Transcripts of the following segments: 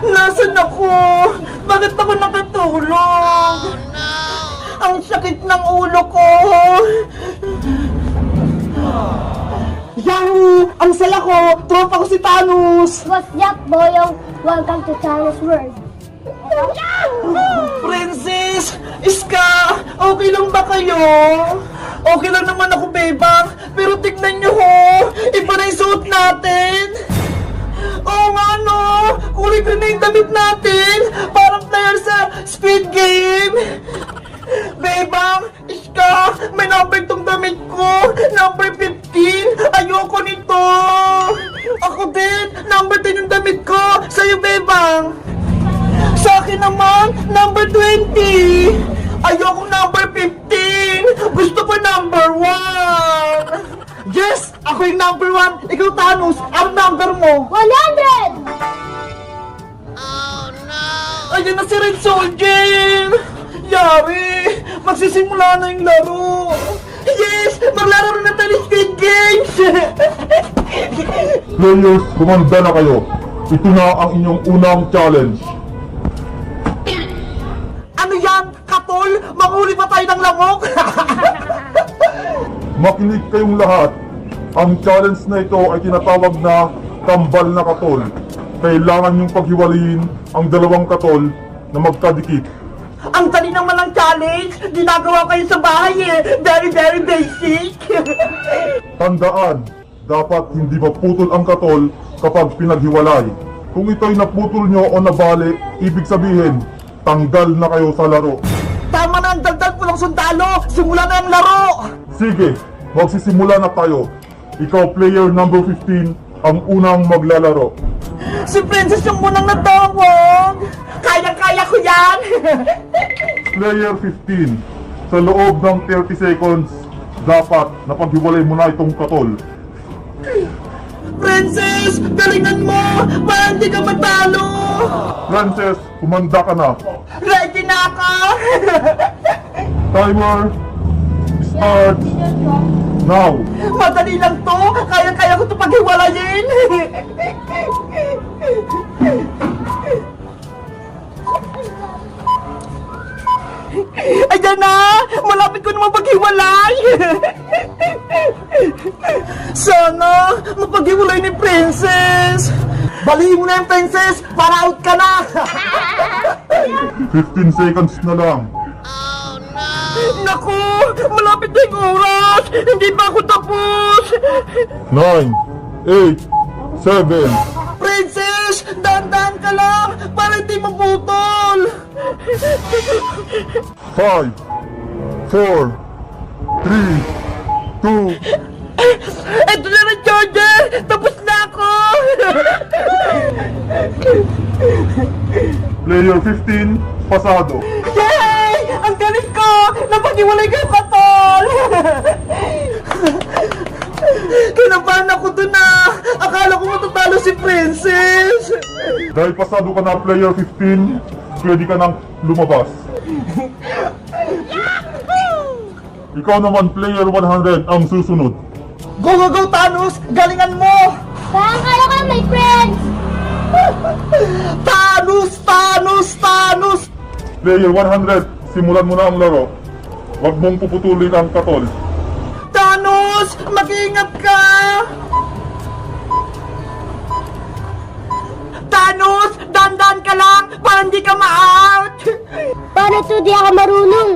Nasaan ako? Bakit ako nakatulog? Ang sakit ng ulo ko! Yahoo! Ang saya ko! Tropa ko si Thanos! What's up, boyong? Welcome to Thanos World. Princess! Iska! Okay lang ba kayo? Okay lang naman ako, bebang. Pero tignan nyo ho! Iba na yung suot natin! Oo nga no! Kulay green na yung damit natin! Parang player sa Squid Game! Bebang! Iska! May number tong damit ko! Number 15! Ayoko nito! Ako din! Number 10 yung damit ko! Sa'yo, bebang! Sa akin naman, number 20! Ayoko number 15! Gusto ko number 1! Yes! Ako yung number 1! Ikaw, Thanos! Ang number mo! 100! Ayun na si Red Soldier! Yari! Magsisimula na yung laro! Yes! Maglaro na tayo ng Squid Games! Players, kumanda na kayo. Ito na ang inyong unang challenge. Ano yan? Katol? Manghuli pa tayo ng lamok? Makinig kayong lahat. Ang challenge na ito ay tinatawag na tambal na katol. Kailangan niyong paghiwalayin ang dalawang katol na magkadikit. Ang dali naman ng challenge! Ginagawa kayo sa bahay eh! Very, very basic! Tandaan, dapat hindi maputol ang katol kapag pinaghiwalay. Kung ito'y naputol nyo o nabali, ibig sabihin, tanggal na kayo sa laro. Tama na ang dagdag ko ng sundalo! Simula na ang laro! Sige, magsisimula na tayo. Ikaw, player number 15, ang unang maglalaro. Si Princess yung munang natawag! Kaya-kaya ko yan! Player 15, sa loob ng 30 seconds, dapat napaghiwalay mo na itong katol. Princess! Galingan mo! Para hindi ka matalo! Frances, kumanda ka na. Ready na ako! Timer starts now. Madali lang to! Kaya-kaya ko ito paghiwalayin! Ayan na! Malapit ko naman paghiwalay! Sana mapaghiwalay ni Princess! Balihin mo na yung Princess para out ka na! 15 seconds na lang. Naku! Malapit na yung oras! Hindi pa ako tapos! 9, 8, 7, Princess! Dahan-dahan ka lang para hindi maputol! 5, 4, 3, 2, Ito na rin, Charger! Tapos na ako! player 15, pasado. Yay! Ang galing ko! Napag-iwalay ka, Katol! Kinabahan ako dun na! Akala ko matatalo si Princess! Dahil pasado ka na, player 15, pwede ka nang lumabas. Ikaw naman, player 100, ang susunod. Go, go, go, Thanos! Galingan mo! Kaya ko my friends! Thanos! Thanos! Thanos! Player 100, simulan mo na ang laro. Huwag mong puputulin ang katol. Thanos! Mag-iingat ka! Thanos! Dandan ka lang para hindi ka ma-out! Paano to di ako marunong?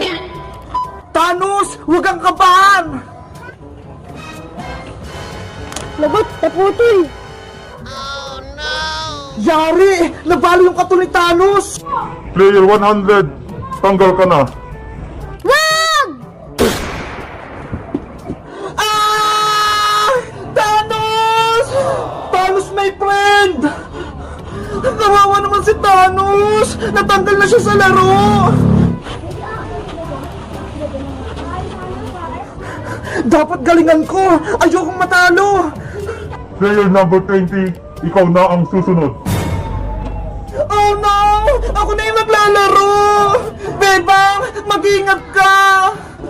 Thanos! Huwag kang kabahan! Lagot, naputol. Yari! Nabalo yung katol ni Thanos! Player 100, tanggal ka na. Wag! Ah! Thanos! Thanos, my friend! Kawawa naman si Thanos! Natanggal na siya sa laro! Dapat galingan ko! Ayokong matalo! Player number 20, ikaw na ang susunod. Oh no! Ako na yung maglalaro! Bebang, mag-ingat ka!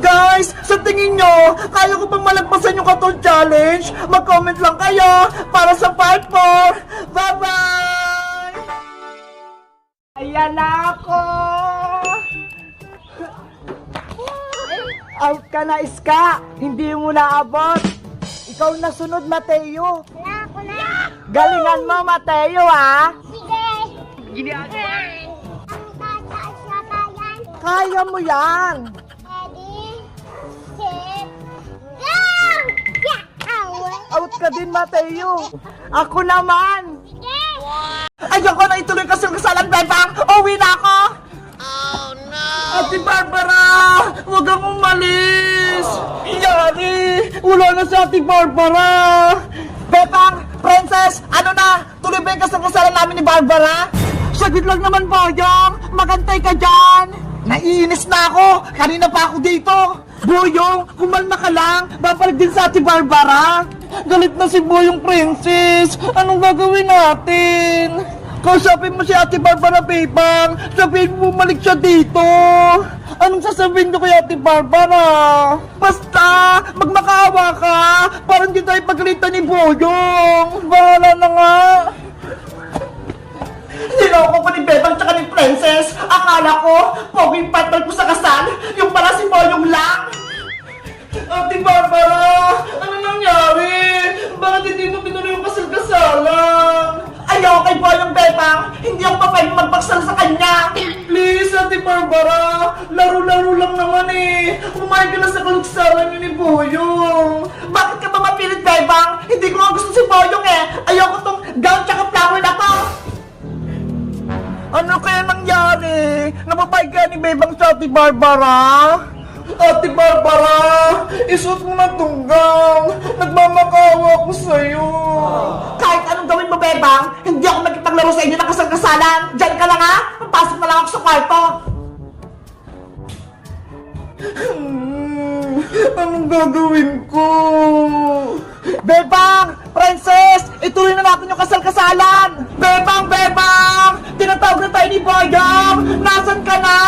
Guys, sa tingin nyo, kaya ko bang malagpasan yung Katol Challenge? Mag-comment lang kayo para sa part 4! Bye-bye! Ayan na ako! Out ka na, Iska! Hindi mo naabot! Ikaw na sunod, Mateo! Wala ako na. Galingan mo, Mateo, ha? Sige. Ang tataas na tayan. Kaya mo yan! Ready, set, go! Yeah! Out ka din, Mateo! Ako naman! Sige. Ayoko na ituloy kasal-kasalan, Bebang! Uwi na ako! Oh, no! Ate Barbara! Huwag kang umalis! Yari! Wala na si Ate Barbara! Bebang! Princess! Ano na? Tuloy ba yung kasal-kasalan namin ni Barbara? Saglit lang naman, Boyong! Magantay ka dyan! Naiinis na ako! Kanina pa ako dito! Boyong! Kumalma ka lang! Babalik din sa Ate Barbara! Galit na si Boyong Princess! Anong gagawin natin? Kausapin mo si Ate Barbara, Bebang! Sabihin mo bumalik siya dito! Anong sasabihin ko kay Ate Barbara? Basta! Magmakaawa ka! Parang hindi tayo pagalitan ni Boyong! Bahala na nga! Niloko ko ni Bebang tsaka ni Princess! Akala ko, poging partner ko sa kasal! Yung pala si Boyong lang! Ate Barbara! Ano nangyari? Bakit hindi mo pinuloy yung kasal-kasalan? Ayaw kay Boyong, Bebang! Hindi ako papayag magpaksal sa kanya! Please, Ate Barbara! Laro-laro lang naman eh! Umayag ka na sa kalugsaran niyo ni Boyong! Bakit ka ba mapilit, Bebang? Hindi ko nga gusto si Boyong eh! Ayoko tong gown tsaka flower na to! Ano kaya nangyari? Napapayag ka ni Bebang sa Ate Barbara? Ate Barbara, isuot mo na tong gown. Nagmamakawa ko sa'yo. Kahit anong gawin mo, Bebang, hindi ako magkipaglaro sa inyo ng kasal-kasalan. Diyan ka lang, ha? Papasok na lang ako sa kwarto. Anong gagawin ko? Bebang! Princess! Ituloy na natin yung kasal-kasalan! Bebang! Bebang! Tinatawag na tayo ni Boyong! Nasaan ka na?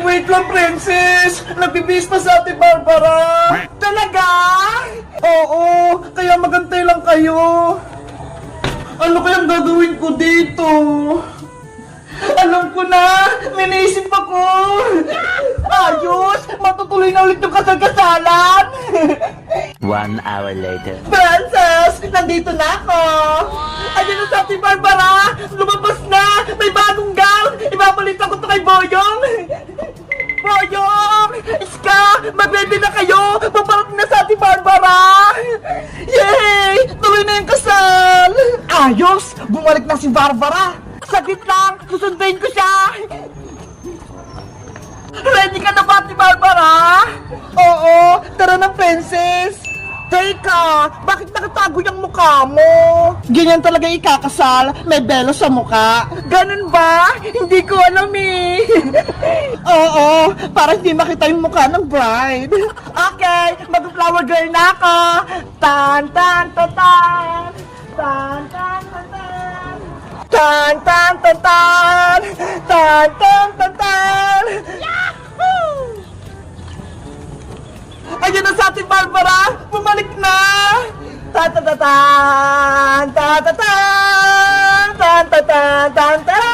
Wait lang, Princess! Nagbibis pa sa Ate Barbara! Talaga? Oo! Kaya magantay lang kayo! Ano kayang gagawin ko dito? Alam ko na! May naisip ako! Ayos! Matutuloy na ulit yung kasal-kasalan! 1 hour later. Princess! Nandito na ako! Ayan na sa Ate Barbara! Lumabas na! May bagong gown! Ibabalita ko to kay Boyong! Boyong! Iska! Mag-ready na kayo! Paparating na sa Ate Barbara! Yay! Tuloy na yung kasal! Ayos! Bumalik na si Barbara! Saglit lang! Susunduin ko siya! Ready ka na ba, Ate Barbara? Oo! Tara na, Princess! Teka! Bakit nakatago yung mukha mo? Ganyan talaga ikakasal? May belo sa mukha? Ganun ba? Hindi ko alam eh! Oo! Para hindi makita yung mukha ng bride! Okay! Mag-flower girl na ako! Tan tan tan tan! Tan tan tan tan! Tan tan tan tan! Tan tan tan tan! Yahoo! Ayun na sa Ate Barbara! Bumalik na! Ta-ta-ta-tan! Ta-ta-tan! Ta-ta-tan! Ta-ta-tan!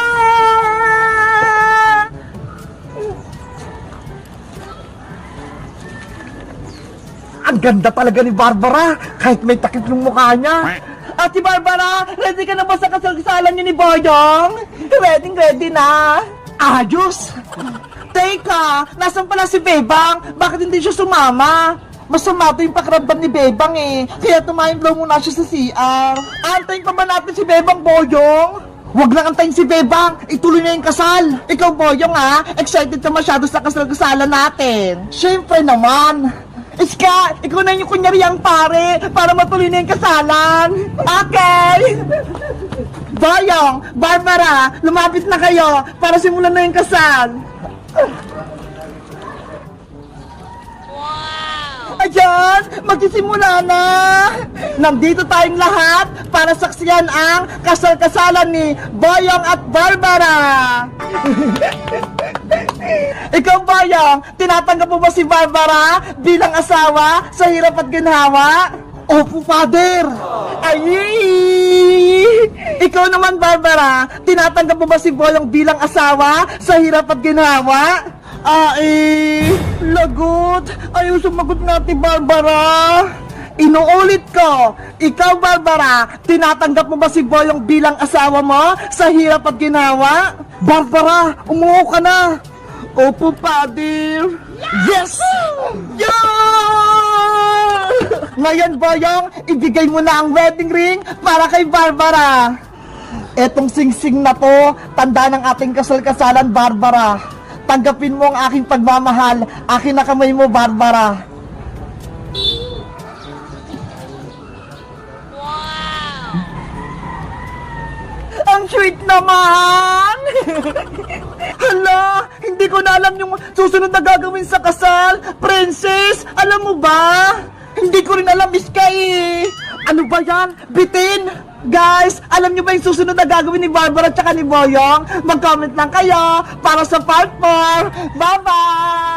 Ang ganda talaga ni Barbara! Kahit may takip yung mukha niya! Ate Barbara! Ready ka na ba sa kasal-kasalan niyo ni Boyong? Ready na! Ayos! Teka! Nasaan pala si Bebang? Bakit hindi siya sumama? Masama to yung pakiramdam ni Bebang eh. Kaya tumayin-blow muna siya sa CR. Antayin pa ba natin si Bebang, Boyong? Huwag lang antayin si Bebang. Ituloy na yung kasal. Ikaw, Boyong ha? Excited ka masyado sa kasal-kasalan natin. Siyempre naman. Iska, ikaw na yung kunyariang pare para matuloy na yung kasalan. Okay! Boyong, Barbara, lumapit na kayo para simulan na yung kasal. Ayan, magsisimula na! Nandito tayong lahat para saksiyan ang kasal-kasalan ni Boyong at Barbara! Ikaw, Boyong, tinatanggap mo ba si Barbara bilang asawa sa hirap at ginhawa? Opo, Father! Ay! Ikaw naman, Barbara, tinatanggap mo ba si Boyong bilang asawa sa hirap at ginawa? Lagot! Ayaw sumagot natin, Barbara! Inuulit ko, ikaw, Barbara, tinatanggap mo ba si Boyong bilang asawa mo sa hirap at ginawa? Barbara, umuo ka na! Opo, Father! Yes! Yeah! Ngayon, Boyong, ibigay mo na ang wedding ring para kay Barbara. Etong singsing na to, tanda ng ating kasal-kasalan, Barbara. Tanggapin mo ang aking pagmamahal. Akin na kamay mo, Barbara. Ang sweet naman! Hala, hindi ko na alam yung susunod na gagawin sa kasal. Princess, alam mo ba? Hindi ko rin alam, Iska eh. Ano ba yan? Bitin! Guys, alam niyo ba yung susunod na gagawin ni Barbara at ni Boyong? Mag-comment lang kayo para sa part 4. Bye-bye!